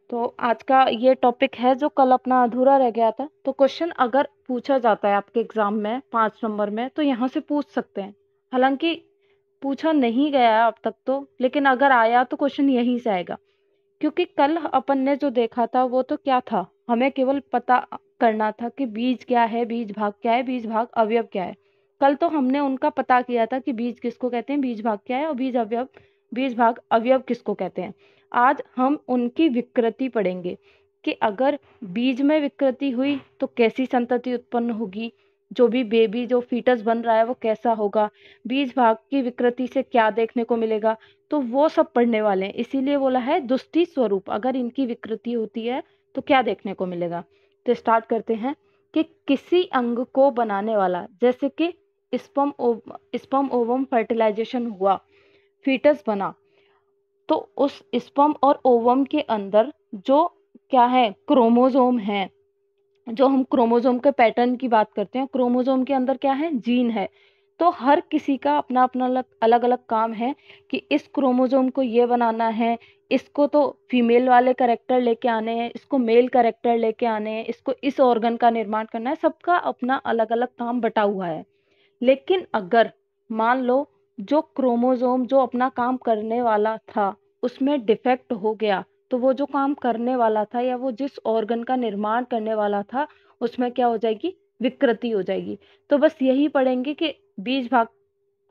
तो आज का ये टॉपिक है जो कल अपना अधूरा रह गया था। तो क्वेश्चन अगर पूछा जाता है आपके एग्जाम में 5 नंबर में तो यहाँ से पूछ सकते हैं। हालांकि पूछा नहीं गया है अब तक तो, लेकिन अगर आया तो क्वेश्चन यहीं से आएगा। क्योंकि कल अपन ने जो देखा था वो तो क्या था, हमें केवल पता करना था कि बीज क्या है, बीज भाग क्या है, बीज भाग अवयव क्या है। कल तो हमने उनका पता किया था कि बीज किसको कहते हैं, बीज भाग क्या है, और बीज भाग अवयव किसको कहते हैं। आज हम उनकी विकृति पढ़ेंगे कि अगर बीज में विकृति हुई तो कैसी संतति उत्पन्न होगी, जो भी बेबी जो फीटस बन रहा है वो कैसा होगा, बीज भाग की विकृति से क्या देखने को मिलेगा। तो वो सब पढ़ने वाले हैं, इसीलिए बोला है दुष्टि स्वरूप, अगर इनकी विकृति होती है तो क्या देखने को मिलेगा। तो स्टार्ट करते हैं कि किसी अंग को बनाने वाला, जैसे कि स्पर्म ओवम फर्टिलाइजेशन हुआ, फीटस बना, तो उस स्पर्म और ओवम के अंदर जो क्या है, क्रोमोजोम है। जो हम क्रोमोजोम के पैटर्न की बात करते हैं, क्रोमोजोम के अंदर क्या है, जीन है। तो हर किसी का अपना अपना अलग अलग काम है कि इस क्रोमोजोम को ये बनाना है, इसको तो फीमेल वाले कैरेक्टर लेके आने हैं, इसको मेल कैरेक्टर लेके आने हैं, इसको इस ऑर्गन का निर्माण करना है। सबका अपना अलग अलग काम बटा हुआ है। लेकिन अगर मान लो जो क्रोमोजोम जो अपना काम करने वाला था उसमें डिफेक्ट हो गया, तो वो जो काम करने वाला था या वो जिस ऑर्गन का निर्माण करने वाला था उसमें क्या हो जाएगी, विकृति हो जाएगी। तो बस यही पढ़ेंगे कि बीज भाग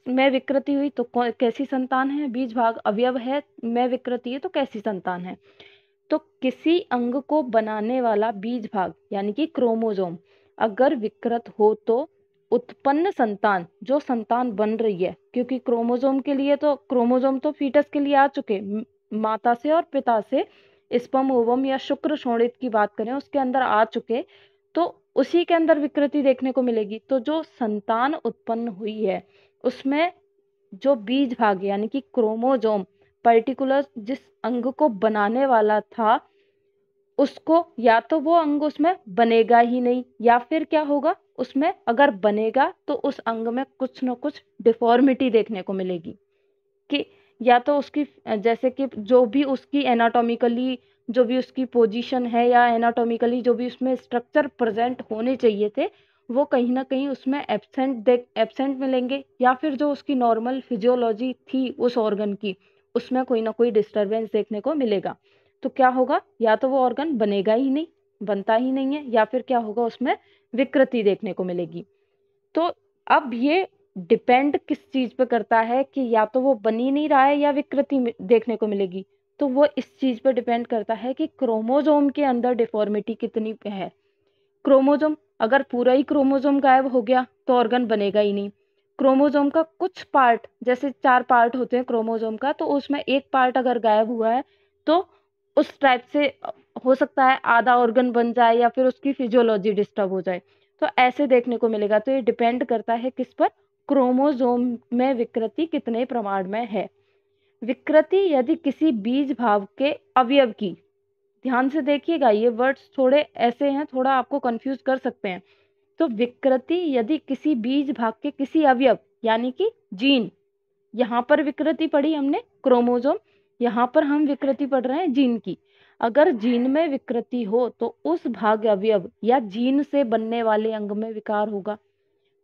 में विकृति हुई तो कैसी संतान है, बीज भाग अवयव है में विकृति है तो कैसी संतान है। तो किसी अंग को बनाने वाला बीज भाग यानी कि क्रोमोजोम अगर विकृत हो तो उत्पन्न संतान, जो संतान बन रही है, क्योंकि क्रोमोजोम तो फीटस के लिए आ चुके, माता से और पिता से, स्पर्म ओवम या शुक्र शोणित की बात करें उसके अंदर आ चुके, तो उसी के अंदर विकृति देखने को मिलेगी। तो जो संतान उत्पन्न हुई है उसमें जो बीज भाग यानी कि क्रोमोजोम पर्टिकुलर जिस अंग को बनाने वाला था उसको, या तो वो अंग उसमें बनेगा ही नहीं, या फिर क्या होगा, उसमें अगर बनेगा तो उस अंग में कुछ ना कुछ डिफॉर्मिटी देखने को मिलेगी। कि या तो उसकी जैसे कि जो भी उसकी एनाटॉमिकली जो भी उसकी पोजीशन है या एनाटॉमिकली जो भी उसमें स्ट्रक्चर प्रेजेंट होने चाहिए थे वो कहीं ना कहीं उसमें एब्सेंट मिलेंगे, या फिर जो उसकी नॉर्मल फिजियोलॉजी थी उस ऑर्गन की उसमें कोई ना कोई डिस्टरबेंस देखने को मिलेगा। तो क्या होगा, या तो वो ऑर्गन बनेगा ही नहीं, बनता ही नहीं है, या फिर क्या होगा, उसमें विकृति देखने को मिलेगी। तो अब ये डिपेंड किस चीज पे करता है कि या तो वो बन ही नहीं रहा है या विकृति देखने को मिलेगी। तो वो इस चीज पे डिपेंड करता है कि क्रोमोजोम के अंदर डिफॉर्मिटी कितनी है। क्रोमोजोम अगर पूरा ही क्रोमोजोम गायब हो गया तो ऑर्गन बनेगा ही नहीं। क्रोमोजोम का कुछ पार्ट, जैसे 4 पार्ट होते हैं क्रोमोजोम का, तो उसमें एक पार्ट अगर गायब हुआ है तो उस टाइप से हो सकता है आधा ऑर्गन बन जाए या फिर उसकी फिजियोलॉजी डिस्टर्ब हो जाए। तो ऐसे देखने को मिलेगा। तो ये डिपेंड करता है किस पर, क्रोमोजोम में विकृति कितने प्रमाण में है। विकृति यदि किसी बीज भाग के अवयव की, ध्यान से देखिएगा ये वर्ड्स थोड़े ऐसे हैं, थोड़ा आपको कंफ्यूज कर सकते हैं। तो विकृति यदि किसी बीज भाग के किसी अवयव यानी कि जीन, यहाँ पर विकृति पढ़ी हमने क्रोमोजोम, यहाँ पर हम विकृति पढ़ रहे हैं जीन की। अगर जीन में विकृति हो तो उस भाग अवयव या जीन से बनने वाले अंग में विकार होगा।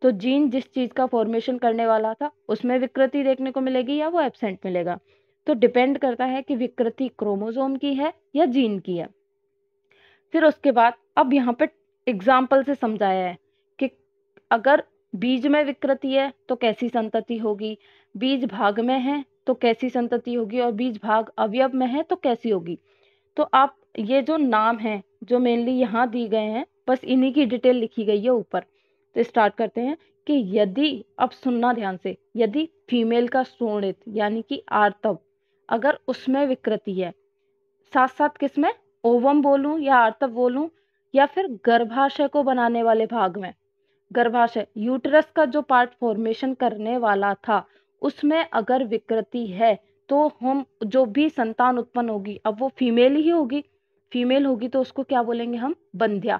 तो जीन जिस चीज का फॉर्मेशन करने वाला था उसमें विकृति देखने को मिलेगी या वो एब्सेंट मिलेगा। तो डिपेंड करता है कि विकृति क्रोमोजोम की है या जीन की है। फिर उसके बाद अब यहाँ पे एग्जाम्पल से समझाया है कि अगर बीज में विकृति है तो कैसी संतति होगी, बीज भाग में है तो कैसी संतति होगी, और बीज भाग अवयव में है तो कैसी होगी। तो आप ये जो नाम है जो मेनली यहाँ दी गए हैं बस इन्हीं की डिटेल लिखी गई है ऊपर। तो स्टार्ट करते हैं कि यदि, अब सुनना ध्यान से, यदि फीमेल का शोणित यानी कि आर्तव अगर उसमें विकृति है, साथ साथ किसमें, ओवम बोलूं या आर्तव बोलूं, या फिर गर्भाशय को बनाने वाले भाग में, गर्भाशय यूटरस का जो पार्ट फॉर्मेशन करने वाला था उसमें अगर विकृति है तो हम जो भी संतान उत्पन्न होगी, अब वो फीमेल ही होगी, फीमेल होगी तो उसको क्या बोलेंगे हम, बंध्या।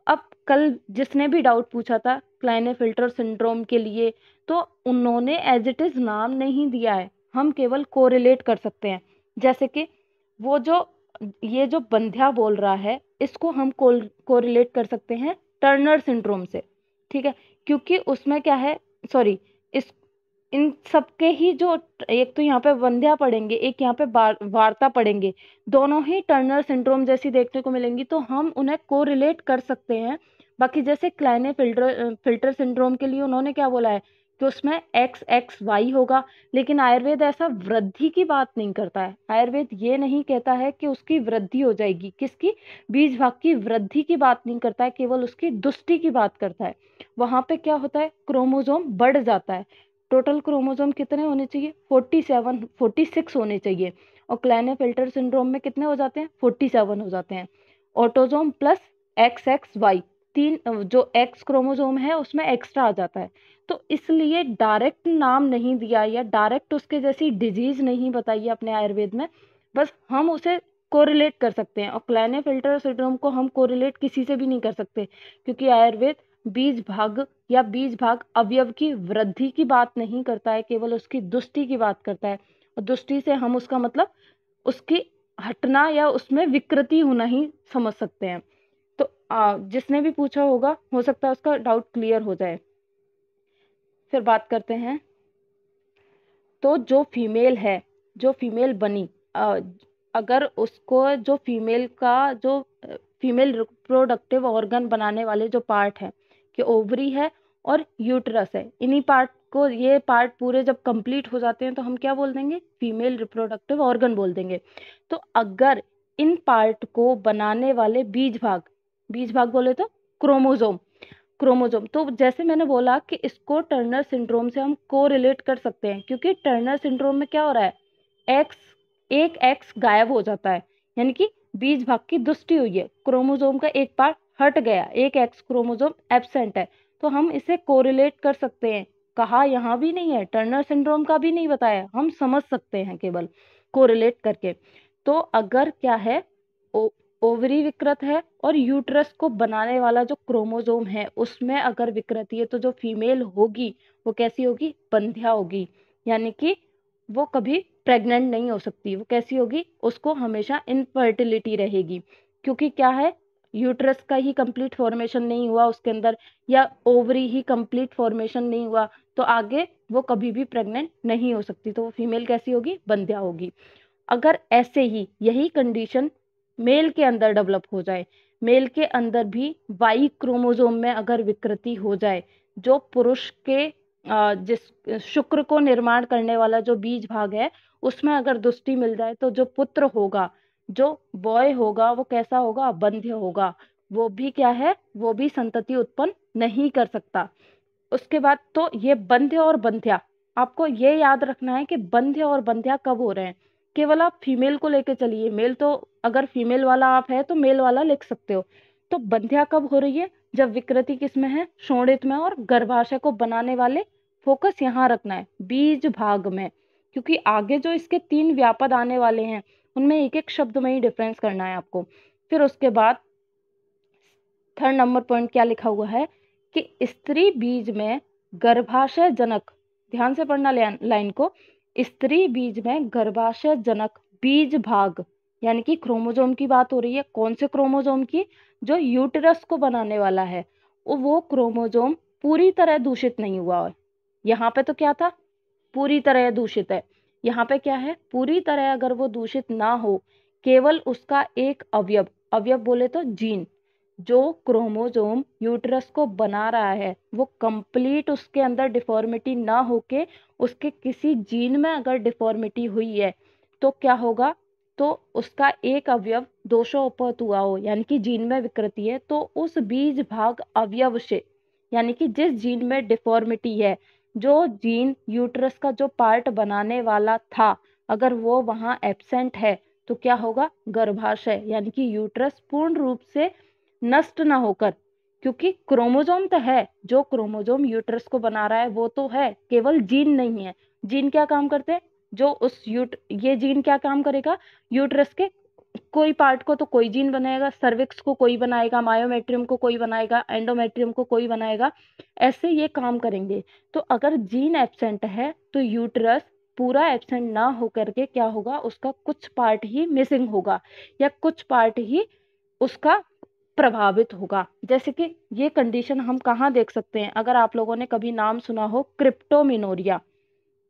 अब कल जिसने भी डाउट पूछा था क्लाइनेफिल्टर सिंड्रोम के लिए, तो उन्होंने एज इट इज नाम नहीं दिया है, हम केवल कोरिलेट कर सकते हैं। जैसे कि वो जो ये जो बंध्या बोल रहा है इसको हम कोरिलेट कर सकते हैं टर्नर सिंड्रोम से, ठीक है, क्योंकि उसमें क्या है, सॉरी, इस इन सबके ही जो, एक तो यहाँ पे वंध्या पढ़ेंगे, एक यहाँ पे वार्ता पढ़ेंगे, दोनों ही टर्नर सिंड्रोम जैसी देखने को मिलेंगी, तो हम उन्हें कोरिलेट कर सकते हैं। बाकी जैसे क्लाइने फिल्टर सिंड्रोम के लिए उन्होंने क्या बोला है कि उसमें एक्स एक्स वाई होगा, लेकिन आयुर्वेद ऐसा वृद्धि की बात नहीं करता है। आयुर्वेद ये नहीं कहता है कि उसकी वृद्धि हो जाएगी, किसकी, बीज भाग की वृद्धि की बात नहीं करता है, केवल उसकी दुष्टि की बात करता है। वहां पे क्या होता है, क्रोमोजोम बढ़ जाता है। टोटल क्रोमोसोम कितने होने चाहिए, 47 46 होने चाहिए, और क्लाइनेफेल्टर सिंड्रोम में कितने हो जाते हैं, 47 हो जाते हैं। Autosome plus X X Y, तीन जो एक्स क्रोमोसोम है उसमें एक्स्ट्रा आ जाता है। तो इसलिए डायरेक्ट नाम नहीं दिया या डायरेक्ट उसके जैसी डिजीज नहीं बताई है अपने आयुर्वेद में, बस हम उसे कोरिलेट कर सकते हैं। और क्लाइनेफेल्टर सिंड्रोम को हम कोरिलेट किसी से भी नहीं कर सकते, क्योंकि आयुर्वेद बीज भाग या बीज भाग अवयव की वृद्धि की बात नहीं करता है, केवल उसकी दुष्टि की बात करता है। और दुष्टि से हम उसका मतलब उसकी हटना या उसमें विकृति होना ही समझ सकते हैं। तो जिसने भी पूछा होगा, हो सकता है उसका डाउट क्लियर हो जाए। फिर बात करते हैं, तो जो फीमेल है, जो फीमेल बनी, अगर उसको जो फीमेल का जो फीमेल रिप्रोडक्टिव ऑर्गन बनाने वाले जो पार्ट है, कि ओवरी है और यूटरस है, इन्हीं पार्ट को, ये पार्ट पूरे जब कंप्लीट हो जाते हैं तो हम क्या बोल देंगे, फीमेल रिप्रोडक्टिव ऑर्गन बोल देंगे। तो अगर इन पार्ट को बनाने वाले बीज भाग बोले तो क्रोमोजोम, तो जैसे मैंने बोला कि इसको टर्नर सिंड्रोम से हम को रिलेट कर सकते हैं, क्योंकि टर्नर सिंड्रोम में क्या हो रहा है, एक्स, एक एक्स गायब हो जाता है, यानी कि बीज भाग की दुष्टि हुई है, क्रोमोसोम का एक पार्ट हट गया, एक एक्स क्रोमोसोम एब्सेंट है, तो हम इसे कोरिलेट कर सकते हैं। कहा यहाँ भी नहीं है, टर्नर सिंड्रोम का भी नहीं बताया, हम समझ सकते हैं केवल कोरिलेट करके। तो अगर क्या है, ओवरी विकृत है और यूट्रस को बनाने वाला जो क्रोमोसोम है उसमें अगर विकृति है, तो जो फीमेल होगी वो कैसी होगी, बंध्या होगी, यानी कि वो कभी प्रेग्नेंट नहीं हो सकती। वो कैसी होगी, उसको हमेशा इनफर्टिलिटी रहेगी, क्योंकि क्या है, यूट्रस का ही कंप्लीट फॉर्मेशन नहीं हुआ उसके अंदर, या ओवरी ही कंप्लीट फॉर्मेशन नहीं हुआ, तो आगे वो कभी भी प्रेग्नेंट नहीं हो सकती, तो वो फीमेल कैसी होगी, बंध्या होगी। अगर ऐसे ही यही कंडीशन मेल के अंदर डेवलप हो जाए, मेल के अंदर भी वाई क्रोमोसोम में अगर विकृति हो जाए, जो पुरुष के जिस शुक्र को निर्माण करने वाला जो बीज भाग है उसमें अगर दुष्टि मिल जाए, तो जो पुत्र होगा, जो बॉय होगा, वो कैसा होगा, बंध्य होगा। वो भी क्या है, वो भी संतति उत्पन्न नहीं कर सकता। उसके बाद तो ये बंध्य और बंध्या, आपको ये याद रखना है कि बंध्य और बंध्या कब हो रहे हैं। केवल आप फीमेल को लेके चलिए, मेल तो अगर फीमेल वाला आप है तो मेल वाला लिख सकते हो। तो बंध्या कब हो रही है, जब विकृति किसमें है, शोणित में, और गर्भाशय को बनाने वाले, फोकस यहाँ रखना है बीज भाग में, क्योंकि आगे जो इसके 3 व्यापद आने वाले हैं उनमें एक एक शब्द में ही डिफरेंस करना है आपको। फिर उसके बाद 3rd नंबर पॉइंट क्या लिखा हुआ है कि स्त्री बीज में गर्भाशय जनक, ध्यान से पढ़ना लाइन को, स्त्री बीज में गर्भाशय जनक बीज भाग, यानी कि क्रोमोसोम की बात हो रही है, कौन से क्रोमोसोम की, जो यूटेरस को बनाने वाला है, वो क्रोमोसोम पूरी तरह दूषित नहीं हुआ है। यहाँ पे तो क्या था, पूरी तरह दूषित है, यहाँ पे क्या है, पूरी तरह अगर वो दूषित ना हो, केवल उसका एक अवयव, अवयव बोले तो जीन, जो क्रोमोसोम यूट्रस को बना रहा है, वो कंप्लीट उसके अंदर डिफॉर्मिटी ना होके उसके किसी जीन में अगर डिफॉर्मिटी हुई है, तो क्या होगा, तो उसका एक अवयव दोषोपहत हुआ हो, यानी कि जीन में विकृति है, तो उस बीज भाग अवयव से, यानी कि जिस जीन में डिफॉर्मिटी है, जो जीन यूट्रस का जो पार्ट बनाने वाला था, अगर वो वहां एब्सेंट है, तो क्या होगा, गर्भाशय यानी कि यूट्रस पूर्ण रूप से नष्ट ना होकर, क्योंकि क्रोमोसोम तो है, जो क्रोमोसोम यूट्रस को बना रहा है वो तो है, केवल जीन नहीं है। जीन क्या काम करते हैं, जो उस ये जीन क्या काम करेगा, यूट्रस के कोई पार्ट को तो कोई जीन बनाएगा, सर्विक्स को कोई बनाएगा, मायोमेट्रियम को कोई बनाएगा, एंडोमेट्रियम को कोई बनाएगा, ऐसे ये काम करेंगे। तो अगर जीन एब्सेंट है तो यूट्रस पूरा एब्सेंट ना हो करके क्या होगा, उसका कुछ पार्ट ही मिसिंग होगा या कुछ पार्ट ही उसका प्रभावित होगा। जैसे कि ये कंडीशन हम कहाँ देख सकते हैं, अगर आप लोगों ने कभी नाम सुना हो क्रिप्टोमिनोरिया,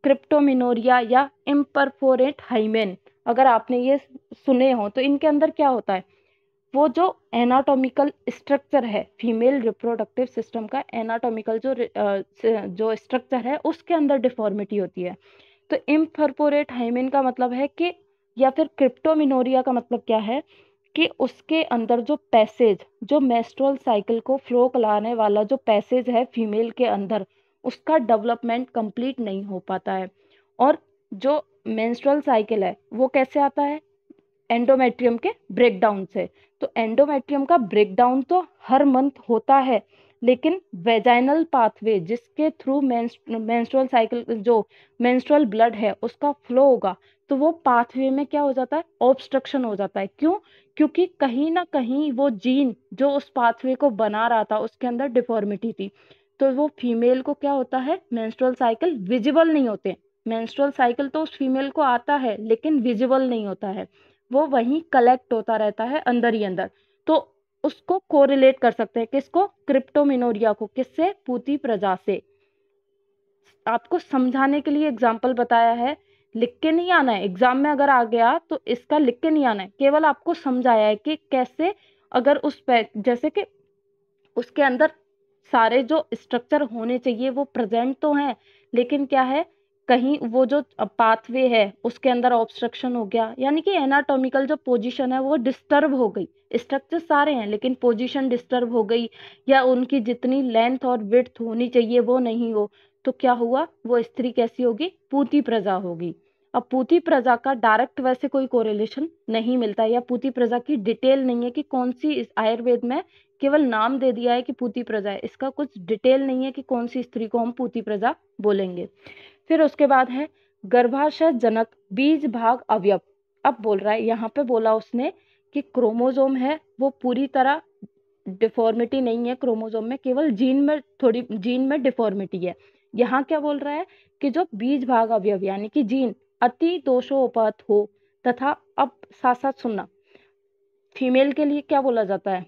क्रिप्टोमिनोरिया या इम्परफोरेट हाइमेन, अगर आपने ये सुने हो तो इनके अंदर क्या होता है, वो जो एनाटॉमिकल स्ट्रक्चर है फीमेल रिप्रोडक्टिव सिस्टम का, एनाटॉमिकल जो स्ट्रक्चर है उसके अंदर डिफॉर्मिटी होती है। तो इम्परफोरेट हाइमेन का मतलब है कि, या फिर क्रिप्टोमिनोरिया का मतलब क्या है कि उसके अंदर जो पैसेज, जो मेंस्ट्रुअल साइकिल को फ्लो कराने वाला जो पैसेज है फीमेल के अंदर, उसका डेवलपमेंट कंप्लीट नहीं हो पाता है। और जो मेंस्ट्रुअल साइकिल है वो कैसे आता है, एंडोमेट्रियम के ब्रेकडाउन से। तो एंडोमेट्रियम का ब्रेकडाउन तो हर मंथ होता है, लेकिन वेजाइनल पाथवे जिसके थ्रू मेंस्ट्रुअल साइकिल, जो मेंस्ट्रुअल ब्लड है उसका फ्लो होगा, तो वो पाथवे में क्या हो जाता है, ऑब्स्ट्रक्शन हो जाता है। क्यों? क्योंकि कहीं ना कहीं वो जीन जो उस पाथवे को बना रहा था उसके अंदर डिफॉर्मिटी थी। तो वो फीमेल को क्या होता है, मेंस्ट्रुअल साइकिल विजिबल नहीं होते। मेंस्ट्रुअल साइकिल तो उस फीमेल को आता है लेकिन विजिबल नहीं होता है, वो वहीं कलेक्ट होता रहता है अंदर ही अंदर। तो उसको कोरिलेट कर सकते हैं, किसको, क्रिप्टोमिनोरिया को, किससे, पूती प्रजा से। आपको समझाने के लिए एग्जाम्पल बताया है, लिख के नहीं आना है। एग्जाम में अगर आ गया तो इसका लिख के नहीं आना है, केवल आपको समझाया है कि कैसे, अगर उस पे जैसे कि उसके अंदर सारे जो स्ट्रक्चर होने चाहिए वो प्रेजेंट तो हैं, लेकिन क्या है, कहीं वो जो पाथवे है उसके अंदर ऑब्स्ट्रक्शन हो गया, यानी कि एनाटॉमिकल जो पोजीशन है वो डिस्टर्ब हो गई। स्ट्रक्चर सारे हैं लेकिन पोजीशन डिस्टर्ब हो गई, या उनकी जितनी लेंथ और विड्थ होनी चाहिए वो नहीं हो, तो क्या हुआ, वो स्त्री कैसी होगी, पूती प्रजा होगी। अब पूती प्रजा का डायरेक्ट वैसे कोई कोरिलेशन नहीं मिलता है, या पूती प्रजा की डिटेल नहीं है कि कौन सी, इस आयुर्वेद में केवल नाम दे दिया है कि पूती प्रजा है, इसका कुछ डिटेल नहीं है कि कौन सी स्त्री को हम पूती प्रजा बोलेंगे। फिर उसके बाद है गर्भाशय जनक बीज भाग अवयव। अब बोल रहा है, यहाँ पे बोला उसने कि क्रोमोजोम है वो पूरी तरह डिफॉर्मिटी नहीं है क्रोमोजोम में, केवल जीन में, थोड़ी जीन में डिफॉर्मिटी है। यहाँ क्या बोल रहा है कि जो बीज भाग अवयव यानी कि जीन अति दोषोपहत हो, तथा, अब साथ साथ सुनना, फीमेल के लिए क्या बोला जाता है,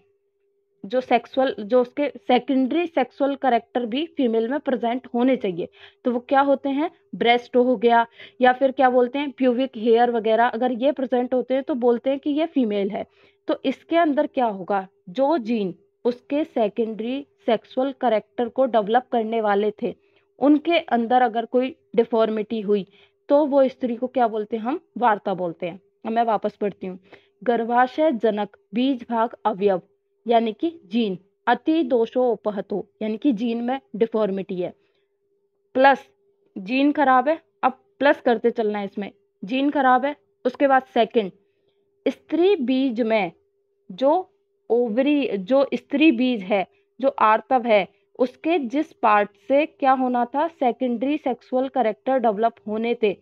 जो सेक्सुअल, जो उसके सेकेंडरी सेक्सुअल कैरेक्टर भी फीमेल में प्रेजेंट होने चाहिए, तो वो क्या होते हैं, ब्रेस्ट हो गया, या फिर क्या बोलते हैं, प्यूबिक हेयर वगैरह, अगर ये प्रेजेंट होते हैं तो बोलते हैं कि ये फीमेल है। तो इसके अंदर क्या होगा, जो जीन उसके सेकेंडरी सेक्सुअल कैरेक्टर को डेवलप करने वाले थे, उनके अंदर अगर कोई डिफॉर्मिटी हुई तो वो स्त्री को क्या बोलते हैं, हम वार्ता बोलते हैं। अब मैं वापस पढ़ती हूँ, गर्भाशय जनक बीज भाग अवयव यानी कि जीन अति दोषोपहतो यानी कि जीन में डिफॉर्मिटी है, प्लस जीन खराब है, अब प्लस करते चलना है इसमें, जीन खराब है, उसके बाद सेकंड, स्त्री बीज में जो ओवरी, जो स्त्री बीज है, जो आर्तव है, उसके जिस पार्ट से क्या होना था, सेकेंडरी सेक्सुअल कैरेक्टर डेवलप होने थे,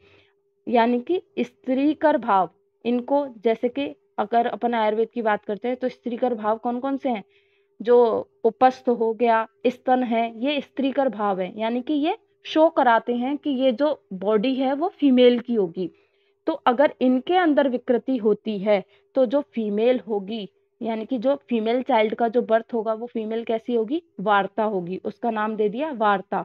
यानी कि स्त्रीकर भाव, इनको जैसे कि अगर अपन आयुर्वेद की बात करते हैं तो स्त्रीकर भाव कौन कौन से हैं, जो उपस्थ हो गया, स्तन है, ये स्त्रीकर भाव है, यानी कि ये शो कराते हैं कि ये जो बॉडी है वो फीमेल की होगी। तो अगर इनके अंदर विकृति होती है तो जो फीमेल होगी, यानी कि जो फीमेल चाइल्ड का जो बर्थ होगा वो फीमेल कैसी होगी, वार्ता होगी, उसका नाम दे दिया वार्ता।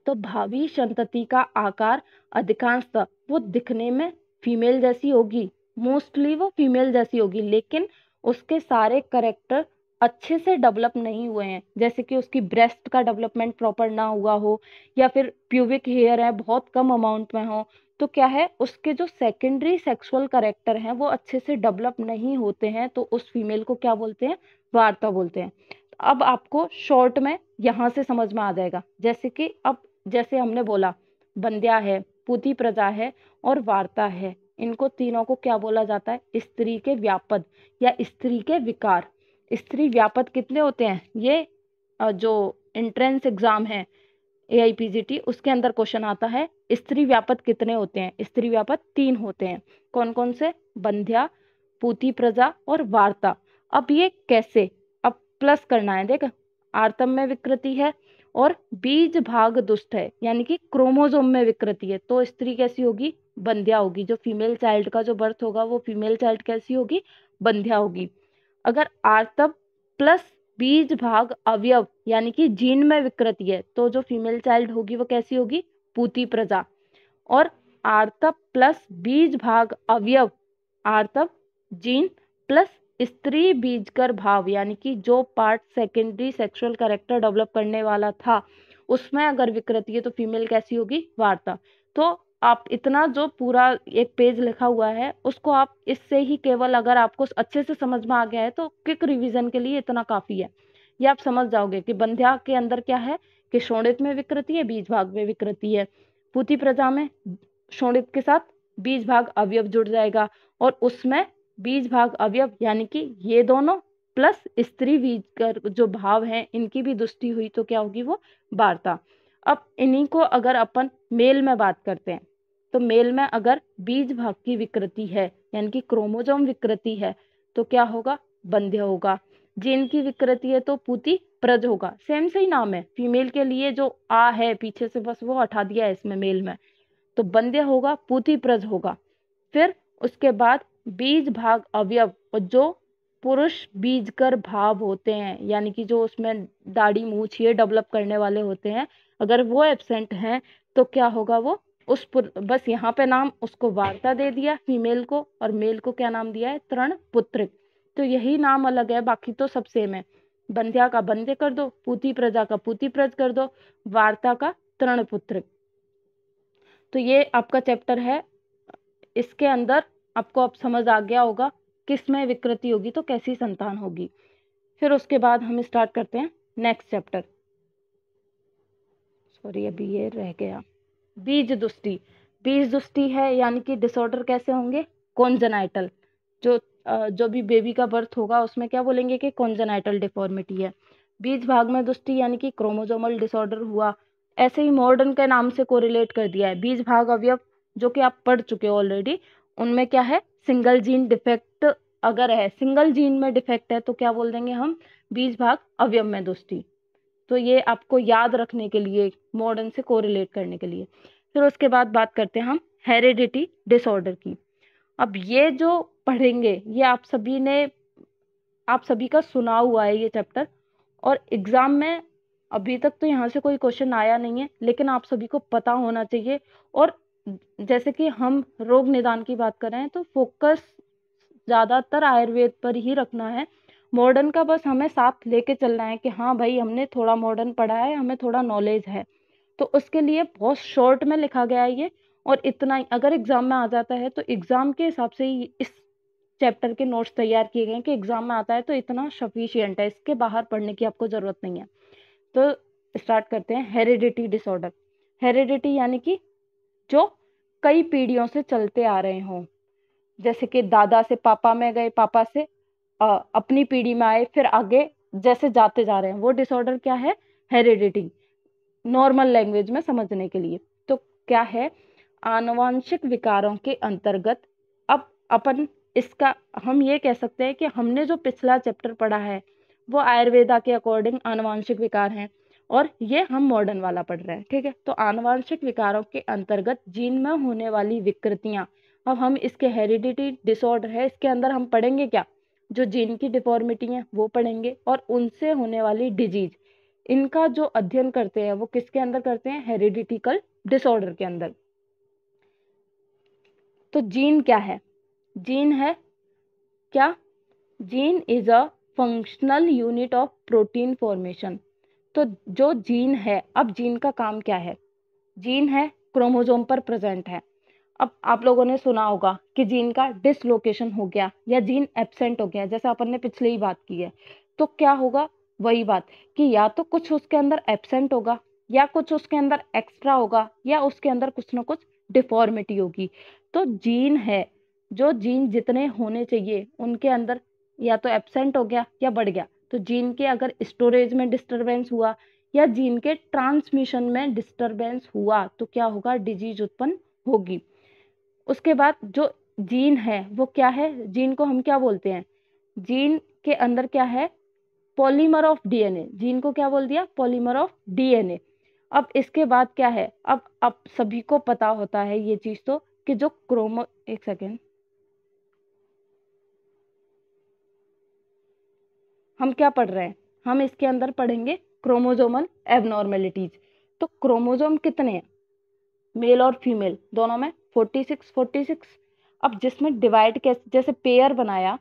तो भावी संतति का आकार अधिकांशतः वो दिखने में फीमेल जैसी होगी, मोस्टली वो फीमेल जैसी होगी, लेकिन उसके सारे करेक्टर अच्छे से डेवलप नहीं हुए हैं, जैसे कि उसकी ब्रेस्ट का डेवलपमेंट प्रॉपर ना हुआ हो, या फिर प्यूबिक हेयर है बहुत कम अमाउंट में हो, तो क्या है, उसके जो सेकेंडरी सेक्सुअल करेक्टर हैं वो अच्छे से डेवलप नहीं होते हैं, तो उस फीमेल को क्या बोलते हैं, वार्ता बोलते हैं। अब आपको शॉर्ट में यहाँ से समझ में आ जाएगा, जैसे कि अब जैसे हमने बोला, बंध्या है, पूती प्रजा है और वार्ता है, इनको तीनों को क्या बोला जाता है, स्त्री के व्यापद या स्त्री के विकार। स्त्री व्यापद कितने होते हैं, ये जो एंट्रेंस एग्जाम है AIPGT उसके अंदर क्वेश्चन आता है, स्त्री व्यापद कितने होते हैं, स्त्री व्यापद 3 होते हैं, कौन कौन से, बंध्या, पूती प्रजा और वार्ता। अब ये कैसे, अब प्लस करना है, देख, आर्तम में विकृति है और बीज भाग दुष्ट है यानी कि क्रोमोसोम में विकृति है, तो स्त्री कैसी होगी? बंध्या होगी। जो फीमेल चाइल्ड का जो बर्थ होगा वो फीमेल चाइल्ड कैसी होगी? बंध्या होगी। अगर आर्तव प्लस बीज भाग अवयव यानी कि जीन में विकृति है तो जो फीमेल चाइल्ड होगी वो कैसी होगी? पूती प्रजा। और आर्तव प्लस बीज भाग अवयव, आर्तव जीन प्लस स्त्री बीजकर भाव यानी कि जो part secondary sexual character develop करने वाला था उसमें अगर विकृति है तो फीमेल कैसी होगी? वार्ता। तो आप इतना जो पूरा एक पेज लिखा हुआ है उसको आप इससे ही केवल अगर आपको अच्छे से समझ में आ गया है तो क्विक रिवीजन के लिए इतना काफी है। ये आप समझ जाओगे कि बंध्या के अंदर क्या है कि शोणित में विकृति है, बीज भाग में विकृति है। पूती प्रजा में शोणित के साथ बीज भाग अवयव जुड़ जाएगा और उसमें बीज भाग अवयव यानी कि ये दोनों प्लस स्त्री बीज कर जो भाव हैं इनकी भी दुष्टि हुई तो क्या होगी? वो वार्ता। अब इन्हीं को अगर अपन मेल में बात करते हैं तो मेल में अगर बीज भाग की विकृति है यानी कि क्रोमोसोम विकृति है तो क्या होगा? बंध्य होगा। जीन की विकृति है तो पूती प्रज होगा। सेम से ही नाम है, फीमेल के लिए जो आ है पीछे से बस वो हटा दिया है इसमें मेल में, तो बंध्य होगा, पूती प्रज होगा। फिर उसके बाद बीज भाग अवयव और जो पुरुष बीजकर भाव होते हैं यानी कि जो उसमें दाढ़ी मूछ ये डेवलप करने वाले होते हैं अगर वो एब्सेंट हैं तो क्या होगा? वो बस यहाँ पे नाम उसको वार्ता दे दिया फीमेल को और मेल को क्या नाम दिया है? तृणपुत्रिक। तो यही नाम अलग है, बाकी तो सब सेम है। बंध्या का बंध्य कर दो, पूती प्रजा का पूती प्रज कर दो, वार्ता का तृणपुत्रिक। तो ये आपका चैप्टर है। इसके अंदर आपको अब समझ आ गया होगा किस में विकृति होगी तो कैसी संतान होगी। फिर उसके बाद हम स्टार्ट करते हैं नेक्स्ट चैप्टर। सॉरी अभी ये रह गया, बीज दुष्टि। बीज दुष्टि है यानी कि डिसऑर्डर कैसे होंगे? कॉन्जेनाइटल। जो भी बेबी का बर्थ होगा उसमें क्या बोलेंगे कि कॉन्जेनाइटल डिफॉर्मिटी है। बीज भाग में दुष्टि यानी कि क्रोमोसोमल डिसऑर्डर हुआ। ऐसे ही मॉडर्न के नाम से कोरिलेट कर दिया है। बीज भाग अवयव जो कि आप पढ़ चुके हो ऑलरेडी, उनमें क्या है? सिंगल जीन डिफेक्ट अगर है, सिंगल जीन में डिफेक्ट है तो क्या बोल देंगे हम? बीज भाग अवयव में दुष्टि। तो ये आपको याद रखने के लिए, मॉडर्न से कोरिलेट करने के लिए। फिर उसके बाद बात करते हैं हम हेरिडिटी डिसऑर्डर की। अब ये जो पढ़ेंगे ये आप सभी का सुना हुआ है ये चैप्टर, और एग्जाम में अभी तक तो यहाँ से कोई क्वेश्चन आया नहीं है लेकिन आप सभी को पता होना चाहिए। और जैसे कि हम रोग निदान की बात कर रहे हैं तो फोकस ज्यादातर आयुर्वेद पर ही रखना है। मॉडर्न का बस हमें साथ लेके चलना है कि हाँ भाई हमने थोड़ा मॉडर्न पढ़ा है, हमें थोड़ा नॉलेज है, तो उसके लिए बहुत शॉर्ट में लिखा गया है ये। और इतना ही अगर एग्जाम में आ जाता है तो एग्जाम के हिसाब से ही इस चैप्टर के नोट्स तैयार किए गए हैं कि एग्जाम में आता है तो इतना सफिशियंट है, इसके बाहर पढ़ने की आपको जरूरत नहीं है। तो स्टार्ट करते हैं हेरिडिटी डिसऑर्डर। हेरिडिटी यानी कि जो कई पीढ़ियों से चलते आ रहे हों, जैसे कि दादा से पापा में गए, पापा से अपनी पीढ़ी में आए, फिर आगे जैसे जाते जा रहे हैं, वो डिसऑर्डर क्या है? हेरिडिटी। नॉर्मल लैंग्वेज में समझने के लिए तो क्या है? आनुवांशिक विकारों के अंतर्गत। अब अपन इसका हम ये कह सकते हैं कि हमने जो पिछला चैप्टर पढ़ा है वो आयुर्वेदा के अकॉर्डिंग आनुवांशिक विकार हैं और ये हम मॉडर्न वाला पढ़ रहे हैं, ठीक है। तो आनुवांशिक विकारों के अंतर्गत जीन में होने वाली विकृतियां, अब हम इसके हेरिडिटी डिसऑर्डर है इसके अंदर हम पढ़ेंगे क्या? जो जीन की डिफॉर्मिटी है वो पढ़ेंगे और उनसे होने वाली डिजीज, इनका जो अध्ययन करते हैं वो किसके अंदर करते हैं? हेरिडिटिकल डिसऑर्डर के अंदर। तो जीन क्या है? जीन है क्या? Gene is a functional unit of protein formation. तो जो जीन है, अब जीन का काम क्या है? जीन है क्रोमोसोम पर प्रेजेंट है। अब आप लोगों ने सुना होगा कि जीन का डिसलोकेशन हो गया या जीन एब्सेंट हो गया, जैसे अपन ने पिछले ही बात की है, तो क्या होगा? वही बात कि या तो कुछ उसके अंदर एब्सेंट होगा या कुछ उसके अंदर एक्स्ट्रा होगा या उसके अंदर कुछ ना कुछ डिफॉर्मिटी होगी। तो जीन है, जो जीन जितने होने चाहिए उनके अंदर या तो एब्सेंट हो गया या बढ़ गया। तो जीन के अगर स्टोरेज में डिस्टरबेंस हुआ या जीन के ट्रांसमिशन में डिस्टरबेंस हुआ तो क्या होगा? डिजीज उत्पन्न होगी। उसके बाद जो जीन है वो क्या है? जीन को हम क्या बोलते हैं? जीन के अंदर क्या है? पॉलीमर ऑफ डीएनए, जीन को क्या बोल दिया, पॉलीमर ऑफ डीएनए। अब इसके बाद क्या है, अब सभी को पता होता है ये चीज तो, कि जो एक सेकेंड, हम क्या पढ़ रहे हैं, हम इसके अंदर पढ़ेंगे क्रोमोजोमल एबनॉर्मेलिटीज। तो क्रोमोजोम कितने हैं, मेल और फीमेल दोनों में, 46। अब जिसमें डिवाइड कैसे, जैसे पेयर बनाया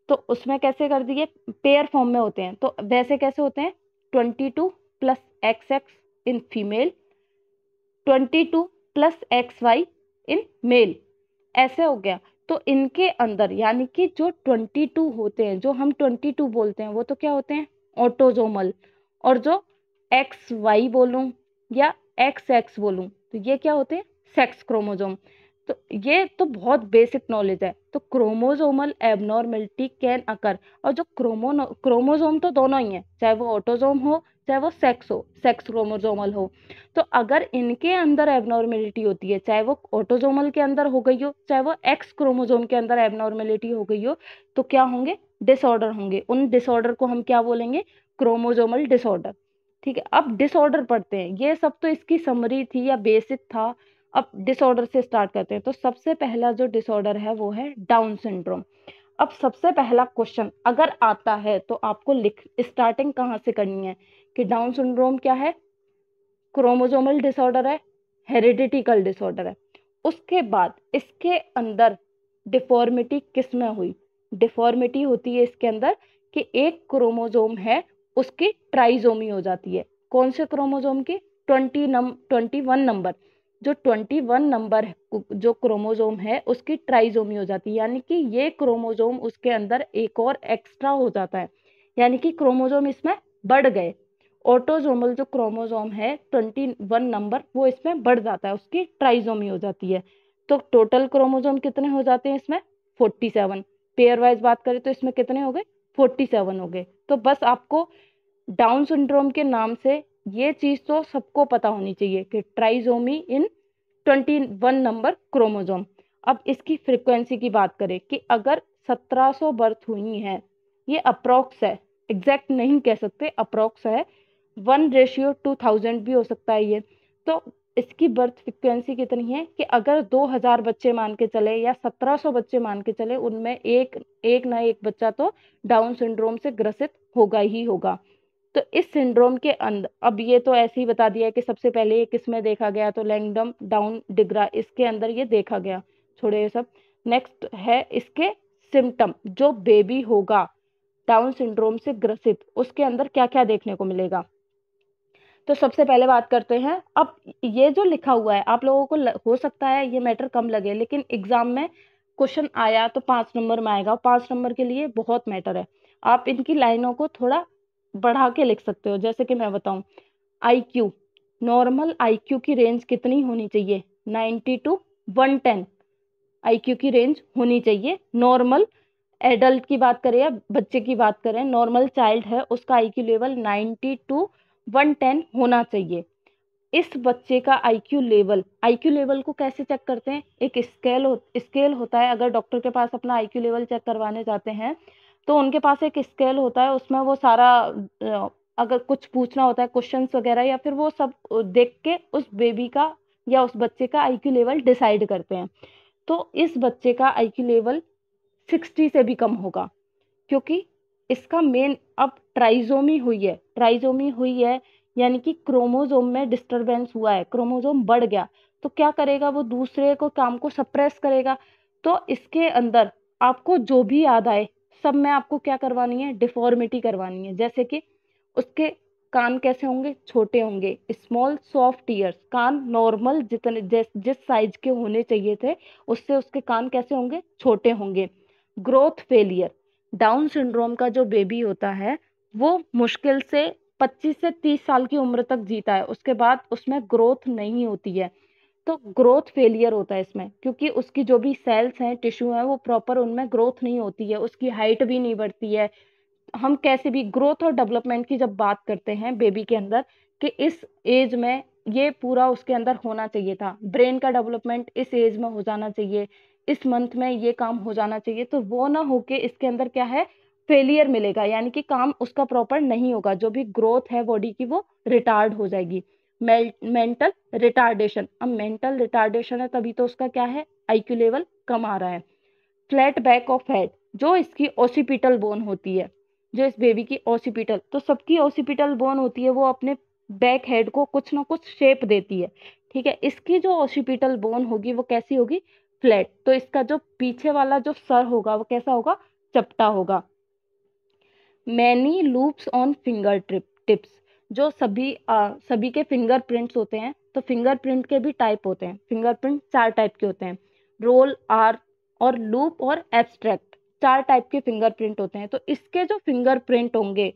तो उसमें कैसे कर दिए, पेयर फॉर्म में होते हैं, तो वैसे कैसे होते हैं, 22 plus XX in female, 22 plus XY in male, ऐसे हो गया। तो इनके अंदर यानी कि जो 22 होते हैं, जो हम 22 बोलते हैं, वो तो क्या होते हैं, ऑटोजोमल। और जो XY बोलूं या XX बोलूं, तो ये क्या होते हैं, सेक्स क्रोमोजोम। तो ये तो बहुत बेसिक नॉलेज है। तो क्रोमोजोमल एबनॉर्मेलिटी कैन अकर, और जो क्रोमोजोम तो दोनों ही है, चाहे वो ऑटोजोम हो चाहे वो सेक्स क्रोमोजोमल हो। तो अगर इनके अंदर एबनॉर्मेलिटी होती है, चाहे वो ऑटोजोमल के अंदर हो गई हो चाहे वो एक्स क्रोमोजोम के अंदर एबनॉर्मेलिटी हो गई हो, तो क्या होंगे, डिसऑर्डर होंगे। उन डिसऑर्डर को हम क्या बोलेंगे, क्रोमोजोमल डिसऑर्डर। ठीक है, अब डिसऑर्डर पढ़ते हैं। ये सब तो इसकी समरी थी या बेसिक था। अब डिसऑर्डर से स्टार्ट करते हैं। तो सबसे पहला जो डिसऑर्डर है वो है डाउन सिंड्रोम। अब सबसे पहला क्वेश्चन अगर आता है तो आपको स्टार्टिंग कहाँ से करनी है, कि डाउन सिंड्रोम क्या है, क्रोमोजोमल डिसऑर्डर है, हेरिडिटिकल डिसऑर्डर है। उसके बाद इसके अंदर डिफॉर्मिटी किस में हुई, डिफॉर्मिटी होती है इसके अंदर कि एक क्रोमोजोम है उसकी ट्राइजोमी हो जाती है। कौन से क्रोमोजोम की, 21 नंबर, जो 21 नंबर जो क्रोमोजोम है उसकी ट्राइजोमी हो जाती है, यानी कि ये क्रोमोजोम उसके अंदर एक और एक्स्ट्रा हो जाता है, यानी कि क्रोमोजोम इसमें बढ़ गए। ऑटोजोमल जो क्रोमोजोम है 21 नंबर, वो इसमें बढ़ जाता है, उसकी ट्राइजोमी हो जाती है। तो टोटल क्रोमोजोम कितने हो जाते हैं इसमें, 47। पेयर वाइज बात करें तो इसमें कितने हो गए, 47 हो गए। तो बस आपको डाउन सिंड्रोम के नाम से ये चीज तो सबको पता होनी चाहिए कि ट्राइजोमी इन 21 नंबर क्रोमोजोम। अब इसकी फ्रीक्वेंसी की बात करें कि अगर 1700 बर्थ हुई है, ये अप्रोक्स है, एग्जैक्ट नहीं कह सकते, अप्रोक्स है, 1:2000 भी हो सकता है ये। तो इसकी बर्थ फ्रिक्वेंसी कितनी है कि अगर 2000 बच्चे मान के चले या 1700 बच्चे मान के चले, उनमें एक ना एक बच्चा तो डाउन सिंड्रोम से ग्रसित होगा ही होगा। तो इस सिंड्रोम के अंदर, अब ये तो ऐसे ही बता दिया कि सबसे पहले ये किस में देखा गया, तो लैंगडम डाउन डिग्रा, इसके अंदर ये देखा गया। छोड़े ये सब, नेक्स्ट है इसके सिम्टम। जो बेबी होगा डाउन सिंड्रोम से ग्रसित, उसके अंदर क्या क्या देखने को मिलेगा। तो सबसे पहले बात करते हैं। अब ये जो लिखा हुआ है आप लोगों को हो सकता है ये मैटर कम लगे, लेकिन एग्जाम में क्वेश्चन आया तो 5 नंबर में आएगा, 5 नंबर के लिए बहुत मैटर है। आप इनकी लाइनों को थोड़ा बढ़ा के लिख सकते हो। जैसे कि मैं बताऊं, IQ, नॉर्मल IQ की रेंज कितनी होनी चाहिए, 90 टू 110 IQ की रेंज होनी चाहिए। नॉर्मल एडल्ट की बात करें या बच्चे की बात करें, नॉर्मल चाइल्ड है उसका IQ लेवल 90 टू 110 होना चाहिए। इस बच्चे का IQ लेवल को कैसे चेक करते हैं, एक स्केल होता है। अगर डॉक्टर के पास अपना IQ लेवल चेक करवाने जाते हैं तो उनके पास एक स्केल होता है, उसमें वो सारा अगर कुछ पूछना होता है क्वेश्चंस वगैरह, या फिर वो सब देख के उस बेबी का या उस बच्चे का IQ लेवल डिसाइड करते हैं। तो इस बच्चे का IQ लेवल 60 से भी कम होगा, क्योंकि इसका मेन, अब ट्राइजोमी हुई है यानी कि क्रोमोजोम में डिस्टरबेंस हुआ है, क्रोमोजोम बढ़ गया। तो क्या करेगा, वो दूसरे को काम को सप्रेस करेगा। तो इसके अंदर आपको जो भी याद आए सब में आपको क्या करवानी है, डिफॉर्मिटी करवानी है। जैसे कि उसके कान कैसे होंगे, छोटे होंगे, स्मॉल सॉफ्ट ईयर्स, कान नॉर्मल जितने जिस साइज के होने चाहिए थे उससे उसके कान कैसे होंगे, छोटे होंगे। ग्रोथ फेलियर, डाउन सिंड्रोम का जो बेबी होता है वो मुश्किल से 25 से 30 साल की उम्र तक जीता है, उसके बाद उसमें ग्रोथ नहीं होती है। तो ग्रोथ फेलियर होता है इसमें, क्योंकि उसकी जो भी सेल्स हैं, टिश्यू हैं, वो प्रॉपर उनमें ग्रोथ नहीं होती है, उसकी हाइट भी नहीं बढ़ती है। हम कैसे भी ग्रोथ और डेवलपमेंट की जब बात करते हैं बेबी के अंदर, कि इस एज में ये पूरा उसके अंदर होना चाहिए था, ब्रेन का डेवलपमेंट इस एज में हो जाना चाहिए, इस मंथ में ये काम हो जाना चाहिए, तो वो ना होके इसके अंदर क्या है, फेलियर मिलेगा, यानी कि काम उसका प्रॉपर नहीं होगा, जो भी ग्रोथ है बॉडी की वो रिटार्ड हो जाएगी। मेंटल रिटार्डेशन, अब मेंटल रिटार्डेशन है तभी तो उसका क्या है, आईक्यू लेवल कम आ रहा है। फ्लैट बैक ऑफ हेड, जो इसकी ओसिपिटल बोन होती है, जो इस बेबी की ओसिपिटल, तो सबकी ओसिपिटल बोन होती है, वो अपने बैक हेड को कुछ ना कुछ शेप देती है, ठीक है। इसकी जो ओसिपिटल बोन होगी वो कैसी होगी, फ्लैट, तो इसका जो पीछे वाला जो सर होगा वो कैसा होगा, चपटा होगा। Many loops on finger tips, जो सभी के फिंगरप्रिंट्स होते हैं, तो फिंगरप्रिंट के भी टाइप होते हैं, फिंगरप्रिंट 4 टाइप के होते हैं, रोल, आर्क और लूप और एब्स्ट्रैक्ट, 4 टाइप के फिंगरप्रिंट होते हैं। तो इसके जो फिंगरप्रिंट होंगे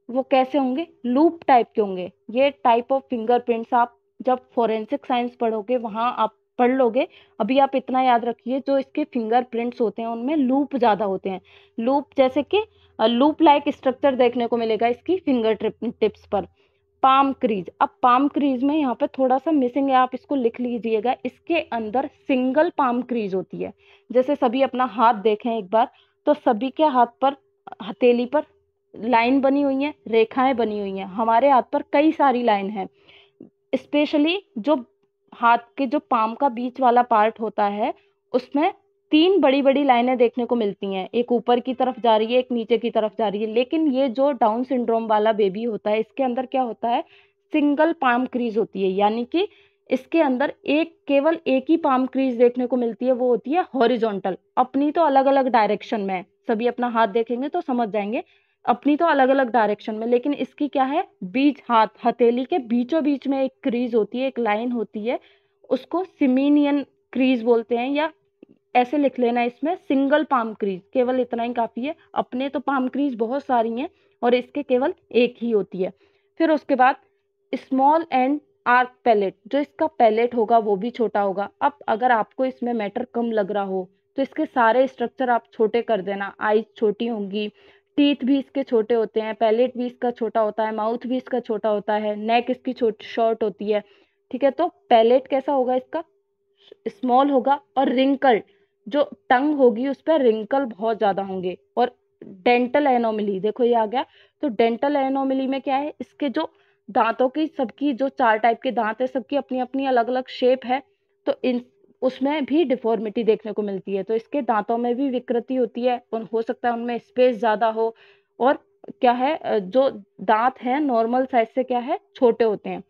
वो कैसे होंगे, लूप टाइप के होंगे। ये टाइप ऑफ फिंगरप्रिंट्स आप जब फोरेंसिक साइंस पढ़ोगे वहां आप पढ़ लोगे। अभी आप इतना याद रखिए, जो इसके फिंगरप्रिंट्स होते हैं उनमें लूप ज्यादा होते हैं। लूप जैसे कि लूप लाइक स्ट्रक्चर देखने को मिलेगा इसकी फिंगर टिप्स पर। पाम क्रीज, अब पाम क्रीज में यहाँ पे थोड़ा सा मिसिंग है, आप इसको लिख लीजिएगा, इसके अंदर सिंगल पाम क्रीज होती है। जैसे सभी अपना हाथ देखें एक बार, तो सभी के हाथ पर, हथेली पर लाइन बनी हुई है, रेखाएं बनी हुई हैं, हमारे हाथ पर कई सारी लाइन है। स्पेशली जो हाथ के जो पाम का बीच वाला पार्ट होता है उसमें 3 बड़ी बड़ी लाइनें देखने को मिलती हैं, एक ऊपर की तरफ जा रही है, एक नीचे की तरफ जा रही है। लेकिन ये जो डाउन सिंड्रोम वाला बेबी होता है इसके अंदर क्या होता है, सिंगल पाम क्रीज होती है, यानी कि इसके अंदर केवल एक ही पाम क्रीज देखने को मिलती है, वो होती है हॉरिजॉन्टल। अपनी तो अलग अलग डायरेक्शन में है, सभी अपना हाथ देखेंगे तो समझ जाएंगे, अपनी तो अलग अलग डायरेक्शन में, लेकिन इसकी क्या है, बीच हथेली के बीचों बीच में एक क्रीज होती है, एक लाइन होती है, उसको सिमीनियन क्रीज बोलते हैं, या ऐसे लिख लेना इसमें सिंगल पाम क्रीज, केवल इतना ही काफी है। अपने तो पाम क्रीज बहुत सारी हैं और इसके केवल एक ही होती है। फिर उसके बाद स्मॉल एंड आर्क पैलेट, जो इसका पैलेट होगा वो भी छोटा होगा। अब अगर आपको इसमें मैटर कम लग रहा हो तो इसके सारे स्ट्रक्चर आप छोटे कर देना, आईज छोटी होंगी, टीथ भी इसके छोटे होते हैं, पैलेट भी इसका छोटा होता है, माउथ भी इसका छोटा होता है, नेक इसकी शॉर्ट होती है, ठीक है। तो पैलेट कैसा होगा इसका, स्मॉल होगा, और रिंकल, जो टंग होगी उस पर रिंकल बहुत ज्यादा होंगे। और डेंटल एनोमली, देखो ये आ गया, तो डेंटल एनोमली में क्या है, इसके जो दांतों की, सबकी जो 4 टाइप के दांत है सबकी अपनी अपनी अलग अलग शेप है, तो इन उसमें भी डिफॉर्मिटी देखने को मिलती है। तो इसके दांतों में भी विकृति होती है, और हो सकता है उनमें स्पेस ज्यादा हो, और क्या है, जो दांत है नॉर्मल साइज से क्या है, छोटे होते हैं।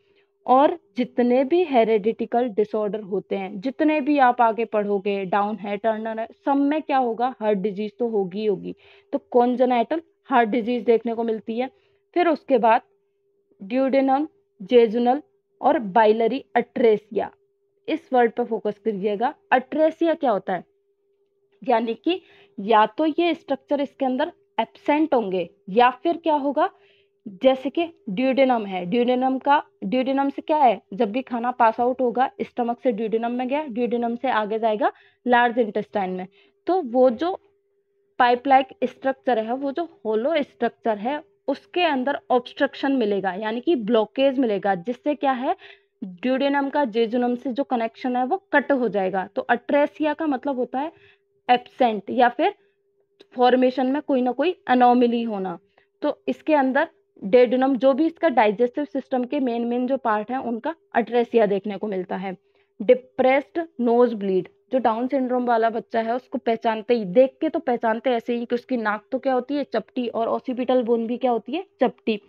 और जितने भी हेरेडिटिकल डिसऑर्डर होते हैं, जितने भी आप आगे पढ़ोगे, डाउन है, टर्नर है, सब में क्या होगा, हार्ट डिजीज तो होगी ही होगी। तो कॉन्जेनाइटल हार्ट डिजीज देखने को मिलती है। फिर उसके बाद ड्यूडेनम, जेजुनल और बाइलरी अट्रेसिया, इस वर्ड पर फोकस कीजिएगा। अट्रेसिया क्या होता है, यानी कि या तो ये स्ट्रक्चर इसके अंदर एब्सेंट होंगे, या फिर क्या होगा, जैसे कि ड्यूडेनम है, ड्यूडेनम से क्या है, जब भी खाना पास आउट होगा स्टमक से ड्यूडेनम में गया, ड्यूडेनम से आगे जाएगा लार्ज इंटेस्टाइन में, तो वो जो पाइप लाइक स्ट्रक्चर है, वो जो होलो स्ट्रक्चर है उसके अंदर ऑब्स्ट्रक्शन मिलेगा, यानी कि ब्लॉकेज मिलेगा, जिससे क्या है, ड्यूडेनम का जेजुनम से जो कनेक्शन है वो कट हो जाएगा। तो अट्रेसिया का मतलब होता है एब्सेंट, या फिर फॉर्मेशन में कोई ना कोई अनोमली होना। तो इसके अंदर डेडुनम, जो भी इसका डाइजेस्टिव सिस्टम के मेन मेन जो पार्ट है उनका अट्रेसिया देखने को मिलता है। डिप्रेस्ड नोज ब्लीड, जो डाउन सिंड्रोम वाला बच्चा है उसको पहचानते ही, देख के तो पहचानते ऐसे ही कि उसकी नाक तो क्या होती है, चपटी, और ऑसिपिटल बोन भी क्या होती है, चपटी।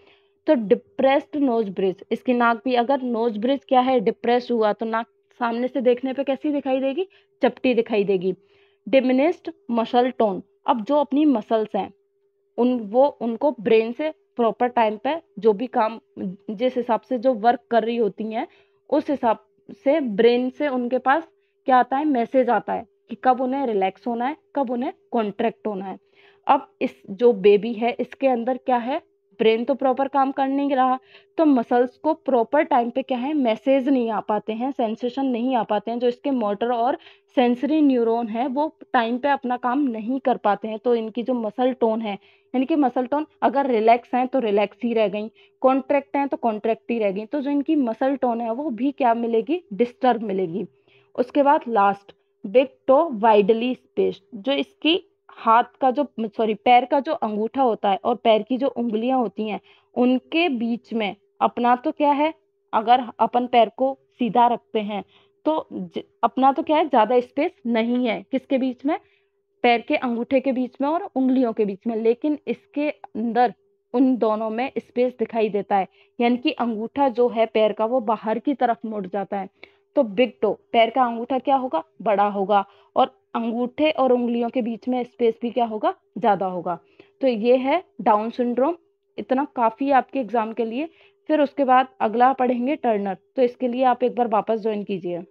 तो डिप्रेस्ड नोज ब्रिज, इसकी नाक भी, अगर नोज ब्रिज क्या है, डिप्रेस हुआ, तो नाक सामने से देखने पे कैसी दिखाई देगी, चपटी दिखाई देगी। डिमिनिस्ड मसल टोन, अब जो अपनी मसल्स हैं उनको ब्रेन से प्रॉपर टाइम पे जो भी काम, जिस हिसाब से जो वर्क कर रही होती हैं, उस हिसाब से ब्रेन से उनके पास क्या आता है, मैसेज आता है कि कब उन्हें रिलैक्स होना है, कब उन्हें कॉन्ट्रैक्ट होना है। अब इस जो बेबी है इसके अंदर क्या है, ब्रेन तो प्रॉपर काम कर नहीं रहा, तो मसल्स को प्रॉपर टाइम पे क्या है, मैसेज नहीं आ पाते हैं, सेंसेशन नहीं आ पाते हैं, जो इसके मोटर और सेंसरी न्यूरॉन है वो टाइम पे अपना काम नहीं कर पाते हैं। तो इनकी जो मसल टोन है, यानी कि मसल टोन अगर रिलैक्स हैं तो रिलैक्स ही रह गई, कॉन्ट्रैक्ट हैं तो कॉन्ट्रैक्ट ही रह गई, तो जो इनकी मसल टोन है वो भी क्या मिलेगी, डिस्टर्ब मिलेगी। उसके बाद last, big toe widely spaced, जो इसकी हाथ का जो सॉरी पैर का जो अंगूठा होता है और पैर की जो उंगलियां होती हैं उनके बीच में अपना तो क्या है, अगर अपन पैर को सीधा रखते हैं तो अपना तो क्या है, ज्यादा स्पेस नहीं है किसके बीच में, पैर के अंगूठे के बीच में और उंगलियों के बीच में, लेकिन इसके अंदर उन दोनों में स्पेस दिखाई देता है, यानी कि अंगूठा जो है पैर का वो बाहर की तरफ मुड़ जाता है। तो बिग टो पैर का अंगूठा क्या होगा, बड़ा होगा, और अंगूठे और उंगलियों के बीच में स्पेस भी क्या होगा, ज्यादा होगा। तो ये है डाउन सिंड्रोम। इतना काफी है आपके एग्जाम के लिए। फिर उसके बाद अगला पढ़ेंगे टर्नर, तो इसके लिए आप एक बार वापस ज्वाइन कीजिए।